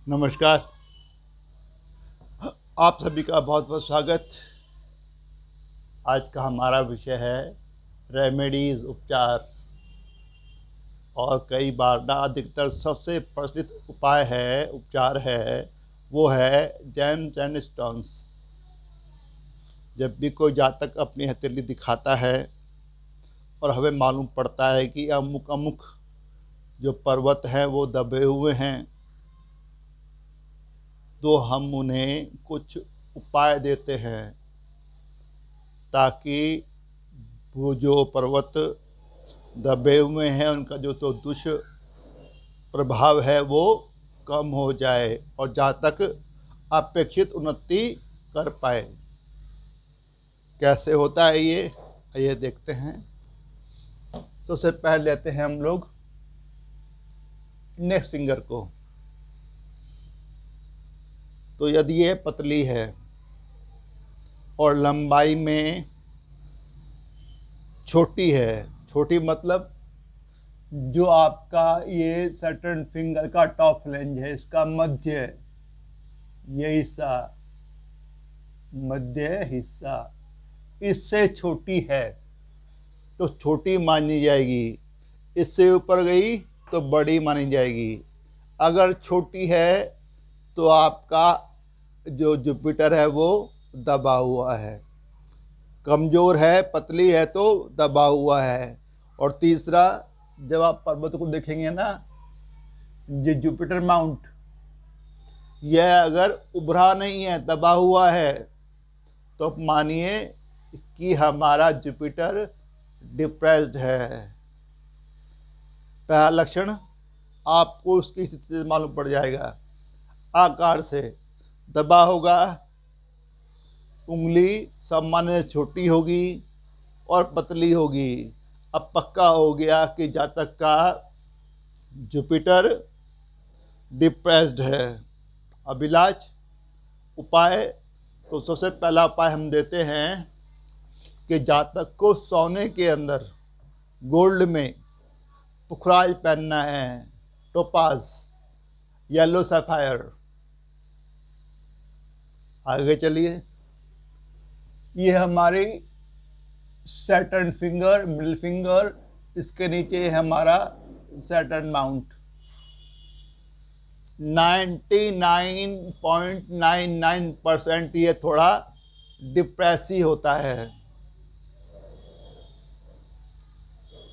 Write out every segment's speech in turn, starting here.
नमस्कार। आप सभी का बहुत बहुत स्वागत। आज का हमारा विषय है रेमेडीज़, उपचार। और कई बार ना अधिकतर सबसे प्रचलित उपाय है, उपचार है, वो है जेम्स एंड स्टोन्स। जब भी कोई जातक अपनी हथेली दिखाता है और हमें मालूम पड़ता है कि अमुक अमुक जो पर्वत हैं वो दबे हुए हैं, तो हम उन्हें कुछ उपाय देते हैं ताकि वो जो पर्वत दबे हुए हैं उनका जो तो दुष्प्रभाव है वो कम हो जाए और जातक अपेक्षित उन्नति कर पाए। कैसे होता है ये देखते हैं। तो सबसे पहले लेते हैं हम लोग इंडेक्स फिंगर को। तो यदि ये पतली है और लंबाई में छोटी है, छोटी मतलब जो आपका ये सैटर्न फिंगर का टॉप फ्लैंज है, इसका मध्य, ये हिस्सा, मध्य हिस्सा इससे छोटी है तो छोटी मानी जाएगी। इससे ऊपर गई तो बड़ी मानी जाएगी। अगर छोटी है तो आपका जो जुपिटर है वो दबा हुआ है। कमज़ोर है, पतली है तो दबा हुआ है। और तीसरा, जब आप पर्वत को देखेंगे ना, ये जुपिटर माउंट, यह अगर उभरा नहीं है, दबा हुआ है, तो मानिए कि हमारा जुपिटर डिप्रेस्ड है। पहला लक्षण आपको उसकी स्थिति से मालूम पड़ जाएगा। आकार से दबा होगा, उंगली सामान्य से छोटी होगी और पतली होगी। अब पक्का हो गया कि जातक का जुपिटर डिप्रेस्ड है। अब इलाज, उपाय, तो सबसे पहला उपाय हम देते हैं कि जातक को सोने के अंदर गोल्ड में पुखराज पहनना है, टोपाज, येलो सैफायर। आगे चलिए। ये हमारी सैटर्न फिंगर, मिडिल फिंगर, इसके नीचे है हमारा सैटर्न माउंट। 99.99% ये थोड़ा डिप्रेसी होता है।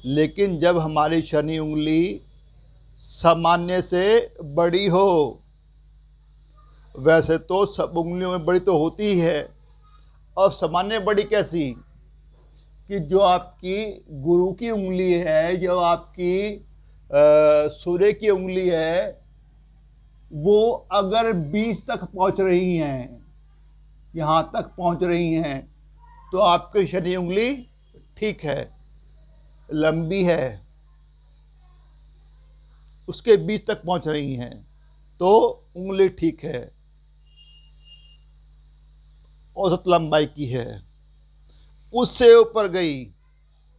लेकिन जब हमारी शनि उंगली सामान्य से बड़ी हो, वैसे तो सब उंगलियों में बड़ी तो होती ही है, और सामान्य बड़ी कैसी, कि जो आपकी गुरु की उंगली है, जो आपकी सूर्य की उंगली है, वो अगर 20 तक पहुंच रही हैं, यहाँ तक पहुंच रही हैं, तो आपकी शनि उंगली ठीक है, लंबी है। उसके 20 तक पहुंच रही हैं तो उंगली ठीक है, औसत लंबाई की है। उससे ऊपर गई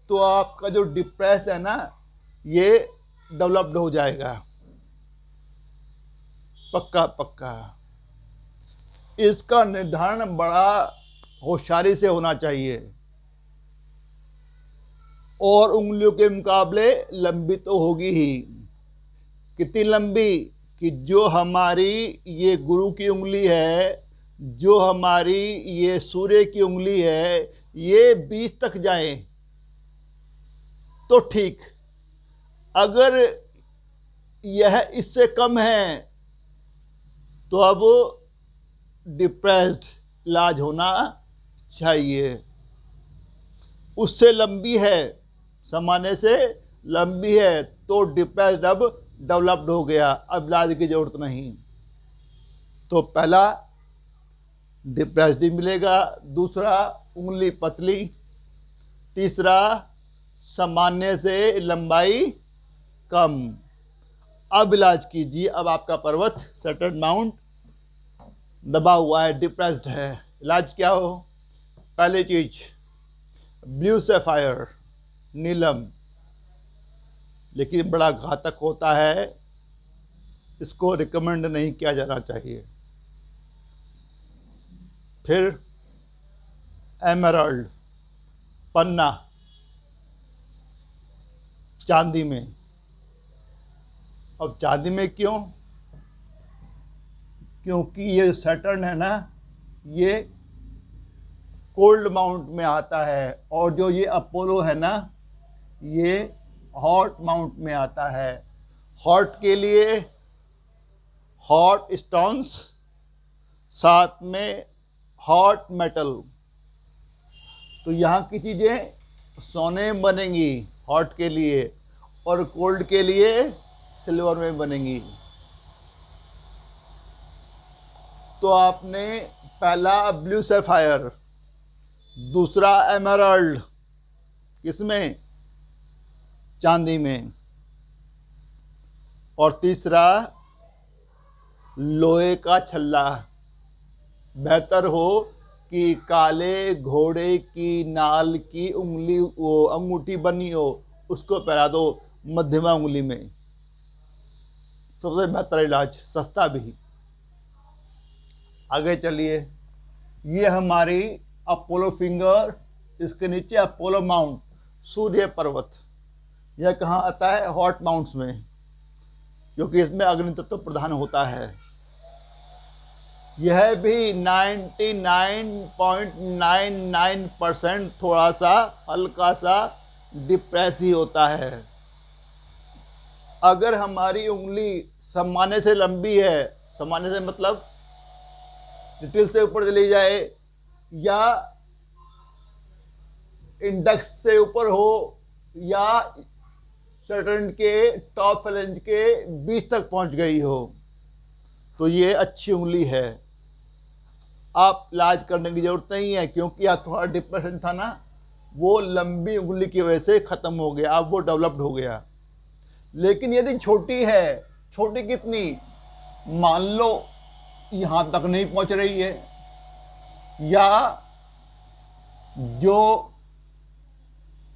तो आपका जो डिप्रेस है ना, ये डेवलप्ड हो जाएगा। पक्का पक्का। इसका निर्धारण बड़ा होशियारी से होना चाहिए, और उंगलियों के मुकाबले लंबी तो होगी ही। कितनी लंबी, कि जो हमारी ये गुरु की उंगली है, जो हमारी ये सूर्य की उंगली है, ये 20 तक जाए तो ठीक। अगर यह इससे कम है तो अब डिप्रेस्ड इलाज होना चाहिए। उससे लंबी है, सामान्य से लंबी है, तो डिप्रेस्ड अब डेवलप्ड हो गया, अब इलाज की जरूरत नहीं। तो पहला डिप्रेस्ड ही मिलेगा, दूसरा उंगली पतली, तीसरा सामान्य से लंबाई कम। अब इलाज कीजिए। अब आपका पर्वत सैटर्न माउंट दबा हुआ है, डिप्रेस्ड है। इलाज क्या हो? पहली चीज ब्लू सैफायर, नीलम, लेकिन बड़ा घातक होता है, इसको रिकमेंड नहीं किया जाना चाहिए। फिर एमराल्ड, पन्ना, चांदी में। अब चांदी में क्यों? क्योंकि ये सैटर्न है ना, ये कोल्ड माउंट में आता है, और जो ये अपोलो है ना, ये हॉट माउंट में आता है। हॉट के लिए हॉट स्टोन्स, साथ में हॉट मेटल। तो यहाँ की चीज़ें सोने में बनेंगी हॉट के लिए, और कोल्ड के लिए सिल्वर में बनेंगी। तो आपने पहला ब्लू सैफायर, दूसरा एमराल्ड, किसमें? चांदी में, और तीसरा लोहे का छल्ला। बेहतर हो कि काले घोड़े की नाल की उंगली, वो अंगूठी बनी हो, उसको पहना दो मध्यमा उंगली में। सबसे बेहतर इलाज, सस्ता भी। आगे चलिए, ये हमारी अपोलो फिंगर, इसके नीचे अपोलो माउंट, सूर्य पर्वत। यह कहाँ आता है? हॉट माउंट्स में, क्योंकि इसमें अग्नि तत्व प्रधान होता है। यह भी 99.99% थोड़ा सा हल्का सा डिप्रेस ही होता है। अगर हमारी उंगली सामान्य से लंबी है, सामान्य से मतलब लिटिल से ऊपर चली जाए, या इंडेक्स से ऊपर हो, या शटर्न के टॉप फ्लैंज के बीच तक पहुंच गई हो, तो ये अच्छी उंगली है। आप इलाज करने की ज़रूरत नहीं है, क्योंकि आप थोड़ा डिप्रेशन था ना, वो लंबी उंगली की वजह से ख़त्म हो गया, अब वो डेवलप्ड हो गया। लेकिन यदि छोटी है, छोटी कितनी? मान लो यहाँ तक नहीं पहुँच रही है, या जो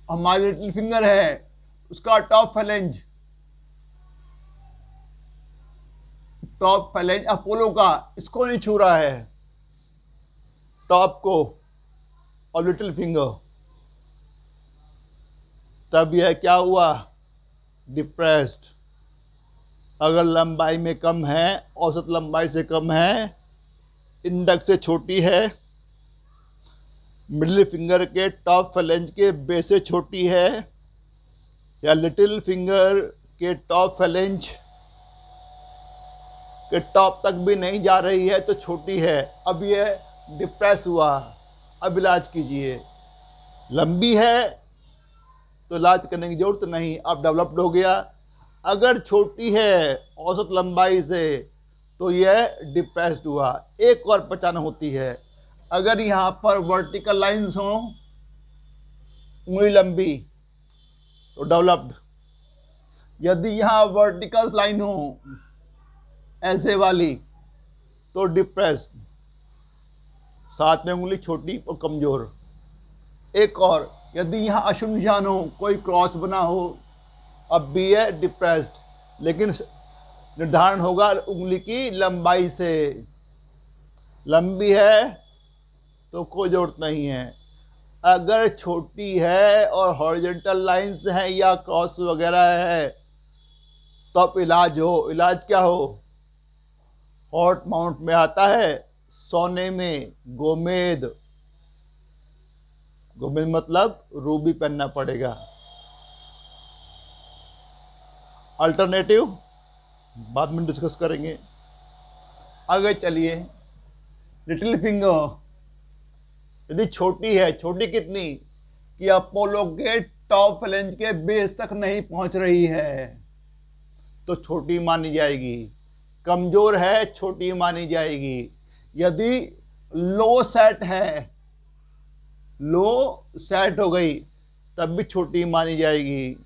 हमारी लिटिल फिंगर है उसका टॉप फ्लैंज अपोलो का इसको नहीं छू रहा है, टॉप को और लिटिल फिंगर, तब यह क्या हुआ? डिप्रेस्ड। अगर लंबाई में कम है, औसत लंबाई से कम है, इंडेक्स से छोटी है, मिडिल फिंगर के टॉप फ्लैंज के बेस से छोटी है, या लिटिल फिंगर के टॉप फ्लैंज के टॉप तक भी नहीं जा रही है, तो छोटी है, अब यह डिप्रेस हुआ। अब इलाज कीजिए। लंबी है तो इलाज करने की जरूरत नहीं, अब डेवलप्ड हो गया। अगर छोटी है औसत लंबाई से, तो यह डिप्रेस्ड हुआ। एक और पहचान होती है, अगर यहाँ पर वर्टिकल लाइंस हों, उंगली लंबी, तो डेवलप्ड। यदि यहाँ वर्टिकल लाइन हो ऐसे वाली, तो डिप्रेस्ड। साथ में उंगली छोटी और कमजोर। एक और, यदि यहाँ अशुभ निशान हो, कोई क्रॉस बना हो, अब भी है डिप्रेस्ड, लेकिन निर्धारण होगा उंगली की लंबाई से। लंबी है तो कोई जरूरत नहीं है। अगर छोटी है और हॉरिजॉन्टल लाइंस हैं या क्रॉस वगैरह है, तो अब इलाज हो। इलाज क्या हो? हॉट माउंट में आता है, सोने में गोमेद। गोमेद मतलब रूबी पहनना पड़ेगा। अल्टरनेटिव बाद में डिस्कस करेंगे। आगे चलिए, लिटिल फिंगर यदि छोटी है, छोटी कितनी कि अपोलो के टॉप फ्लैंज के बेस तक नहीं पहुंच रही है, तो छोटी मानी जाएगी। कमजोर है, छोटी मानी जाएगी। यदि लो सेट है, लो सेट हो गई, तब भी छोटी मानी जाएगी।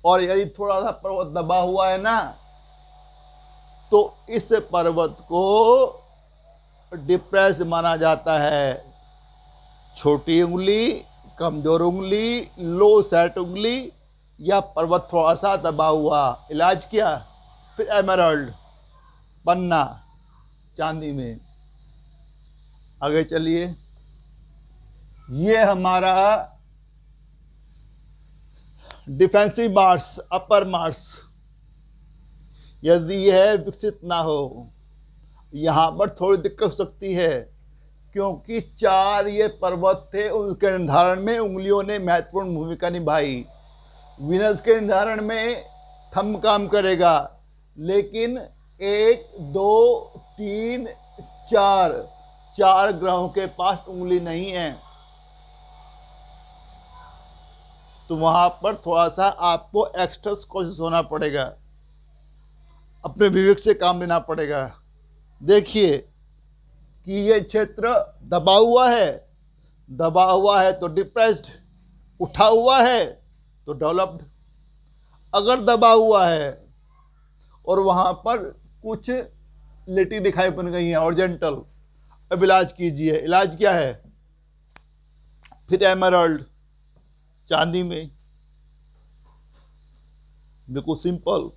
और यदि थोड़ा सा पर्वत दबा हुआ है ना, तो इस पर्वत को डिप्रेस माना जाता है। छोटी उंगली, कमजोर उंगली, लो सेट उंगली, या पर्वत थोड़ा सा दबा हुआ। इलाज क्या? फिर एमराल्ड, पन्ना, चांदी में। आगे चलिए, ये हमारा डिफेंसिव मार्स, अपर मार्स, यदि यह विकसित ना हो, यहाँ पर थोड़ी दिक्कत हो सकती है, क्योंकि 4 ये पर्वत थे, उनके निर्धारण में उंगलियों ने महत्वपूर्ण भूमिका निभाई। वीनस के निर्धारण में थंब काम करेगा, लेकिन 1 2 3 4 ग्रहों के पास उंगली नहीं है, तो वहां पर थोड़ा सा आपको एक्स्ट्रा कोशिश होना पड़ेगा, अपने विवेक से काम लेना पड़ेगा। देखिए कि ये क्षेत्र दबा हुआ है तो डिप्रेस्ड, उठा हुआ है तो डेवलप्ड। अगर दबा हुआ है और वहां पर कुछ लिटी दिखाई बन गई है हॉरिजॉन्टल, अब इलाज कीजिए। इलाज क्या है? फिर एमराल्ड, चांदी में, बिल्कुल सिंपल।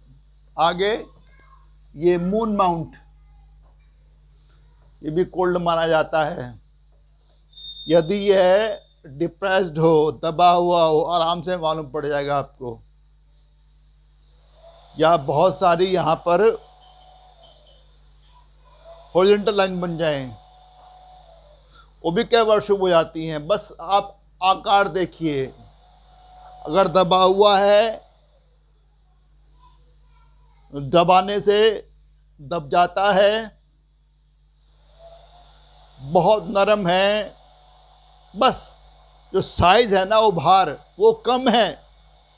आगे ये मून माउंट, ये भी कोल्ड माना जाता है। यदि यह डिप्रेस्ड हो, दबा हुआ हो, आराम से मालूम पड़ जाएगा आपको। या बहुत सारी यहाँ पर हॉरिजॉन्टल लाइन बन जाएं, वो भी कई बार शुभ हो जाती हैं। बस आप आकार देखिए, अगर दबा हुआ है, दबाने से दब जाता है, बहुत नरम है, बस जो साइज है ना, वो भार वो कम है,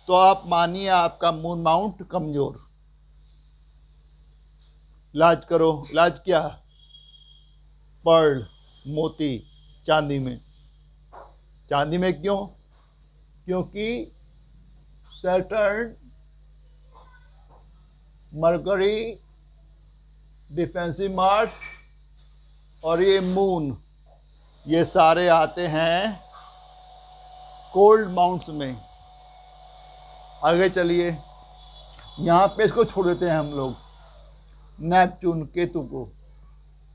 तो आप मानिए आपका मून माउंट कमजोर। इलाज करो। इलाज क्या? पर्ल, मोती, चांदी में। चांदी में क्यों? क्योंकि सैटर्न, मरकरी, डिफेंसिव मार्स और ये मून, ये सारे आते हैं कोल्ड माउंट्स में। आगे चलिए, यहाँ पे इसको छोड़ देते हैं हम लोग, नेपच्यून, केतु को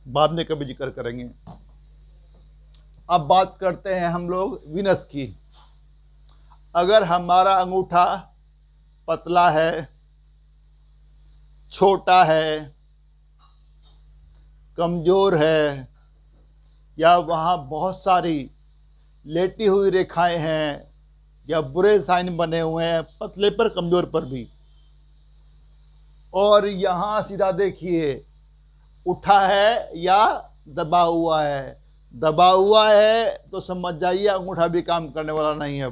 बाद में कभी जिक्र करेंगे। अब बात करते हैं हम लोग वीनस की। अगर हमारा अंगूठा पतला है, छोटा है, कमजोर है, या वहाँ बहुत सारी लेटी हुई रेखाएं हैं, या बुरे साइन बने हुए हैं, पतले पर कमजोर पर भी, और यहाँ सीधा देखिए उठा है या दबा हुआ है। दबा हुआ है तो समझ जाइए अंगूठा भी काम करने वाला नहीं है।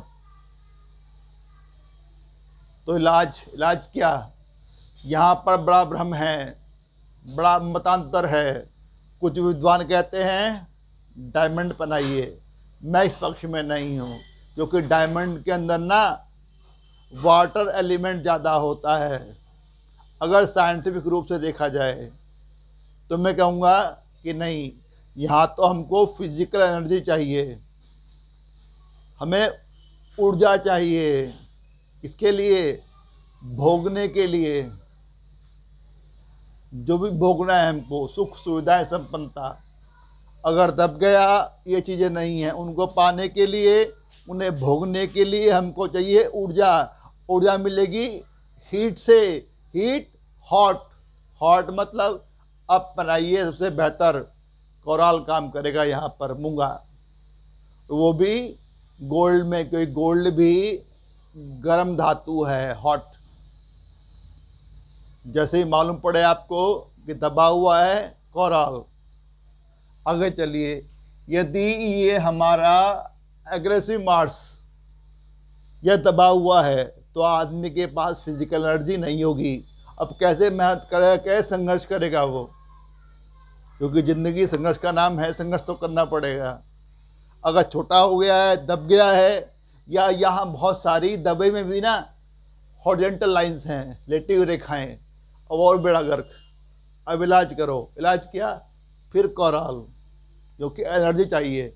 तो इलाज क्या? यहाँ पर बड़ा भ्रम है, बड़ा मतांतर है। कुछ विद्वान कहते हैं डायमंड पहनाइए, मैं इस पक्ष में नहीं हूँ, क्योंकि डायमंड के अंदर ना वाटर एलिमेंट ज़्यादा होता है। अगर साइंटिफिक रूप से देखा जाए तो मैं कहूँगा कि नहीं, यहाँ तो हमको फिजिकल एनर्जी चाहिए, हमें ऊर्जा चाहिए। इसके लिए भोगने के लिए, जो भी भोगना है हमको, सुख सुविधाएं संपन्नता, अगर दब गया ये चीज़ें नहीं हैं, उनको पाने के लिए, उन्हें भोगने के लिए हमको चाहिए ऊर्जा। ऊर्जा मिलेगी हीट से। हीट, हॉट मतलब अब बनाइए सबसे बेहतर कोराल काम करेगा यहाँ पर, मूंगा, तो वो भी गोल्ड में, क्योंकि गोल्ड भी गर्म धातु है, हॉट। जैसे ही मालूम पड़े आपको कि दबा हुआ है, कोराल। आगे चलिए, यदि ये हमारा एग्रेसिव मार्स यह दबा हुआ है, तो आदमी के पास फिजिकल एनर्जी नहीं होगी। अब कैसे मेहनत करेगा, कैसे संघर्ष करेगा वो? क्योंकि ज़िंदगी संघर्ष का नाम है, संघर्ष तो करना पड़ेगा। अगर छोटा हो गया है, दब गया है, या यहाँ बहुत सारी दबे में भी ना हॉरिजॉन्टल लाइंस हैं, लेटी हुई रेखाएं, अब और बेड़ा गर्क। अब इलाज करो। इलाज क्या? फिर कोराल, क्योंकि एनर्जी चाहिए,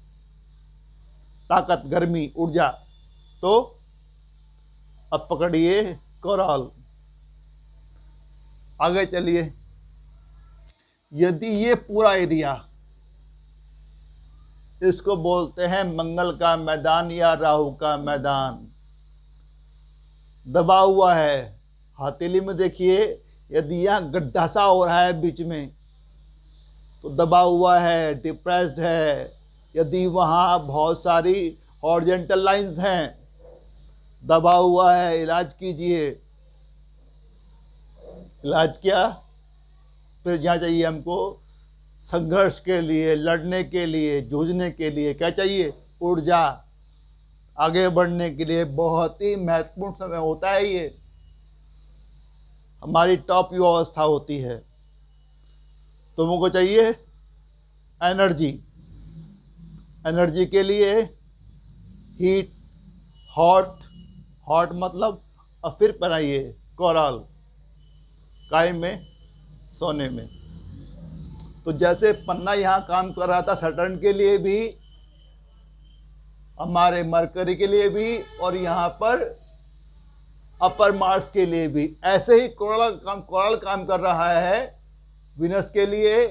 ताकत, गर्मी, ऊर्जा। तो अब पकड़िए कोराल। आगे चलिए, यदि ये पूरा एरिया, इसको बोलते हैं मंगल का मैदान या राहु का मैदान, दबा हुआ है। हथेली में देखिए, यदि यहाँ गड्ढा सा हो रहा है बीच में तो दबा हुआ है, डिप्रेस्ड है। यदि वहाँ बहुत सारी हॉरिजॉन्टल लाइंस हैं, दबा हुआ है। इलाज कीजिए। इलाज क्या? फिर जहाँ चाहिए हमको संघर्ष के लिए, लड़ने के लिए, जूझने के लिए क्या चाहिए? ऊर्जा। आगे बढ़ने के लिए बहुत ही महत्वपूर्ण समय होता है ये, हमारी टॉप युवावस्था होती है। तुमको चाहिए एनर्जी। एनर्जी के लिए हीट, हॉट, हॉट मतलब, और फिर पहनाइए कोरल, काय में, सोने में। तो जैसे पन्ना यहाँ काम कर रहा था सैटर्न के लिए भी, हमारे मरकरी के लिए भी, और यहाँ पर अपर मार्स के लिए भी, ऐसे ही कोरल काम कर रहा है विनस के लिए,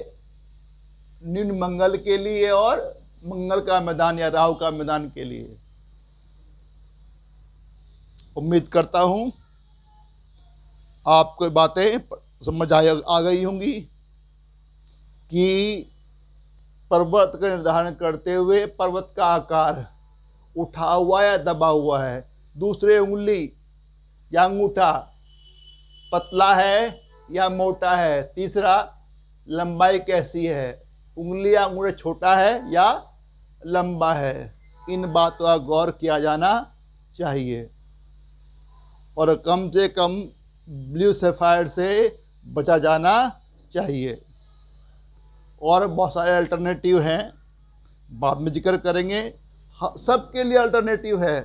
निम्न मंगल के लिए, और मंगल का मैदान या राहु का मैदान के लिए। उम्मीद करता हूं आपको बातें समझ आ गई होंगी कि पर्वत का निर्धारण करते हुए पर्वत का आकार उठा हुआ या दबा हुआ है, दूसरे उंगली या अंगूठा पतला है या मोटा है, तीसरा लंबाई कैसी है, उंगली या अंगूठा छोटा है या लंबा है। इन बातों का गौर किया जाना चाहिए और कम से कम ब्लू सैफायर से बचा जाना चाहिए। और बहुत सारे अल्टरनेटिव हैं, बाद में जिक्र करेंगे। सबके लिए अल्टरनेटिव है।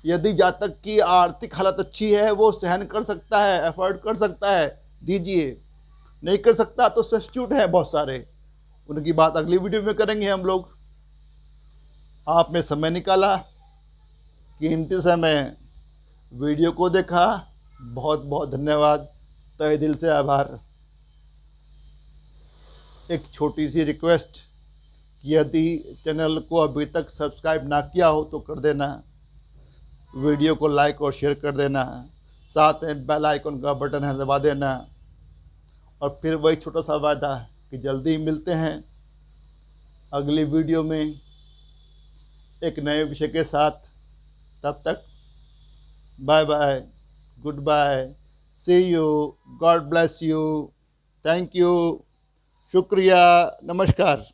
यदि जातक की आर्थिक हालत अच्छी है, वो सहन कर सकता है, एफर्ट कर सकता है, दीजिए। नहीं कर सकता तो सब्स्टिट्यूट है बहुत सारे, उनकी बात अगली वीडियो में करेंगे हम लोग। आपने समय निकाला, कीमती समय, वीडियो को देखा, बहुत बहुत धन्यवाद, तहे दिल से आभार। एक छोटी सी रिक्वेस्ट कि यदि चैनल को अभी तक सब्सक्राइब ना किया हो तो कर देना, वीडियो को लाइक और शेयर कर देना, साथ में बेल आइकन का बटन है दबा देना। और फिर वही छोटा सा वादा कि जल्दी मिलते हैं अगली वीडियो में एक नए विषय के साथ। तब तक bye bye, good bye, see you, God bless you, thank you, शुक्रिया, नमस्कार।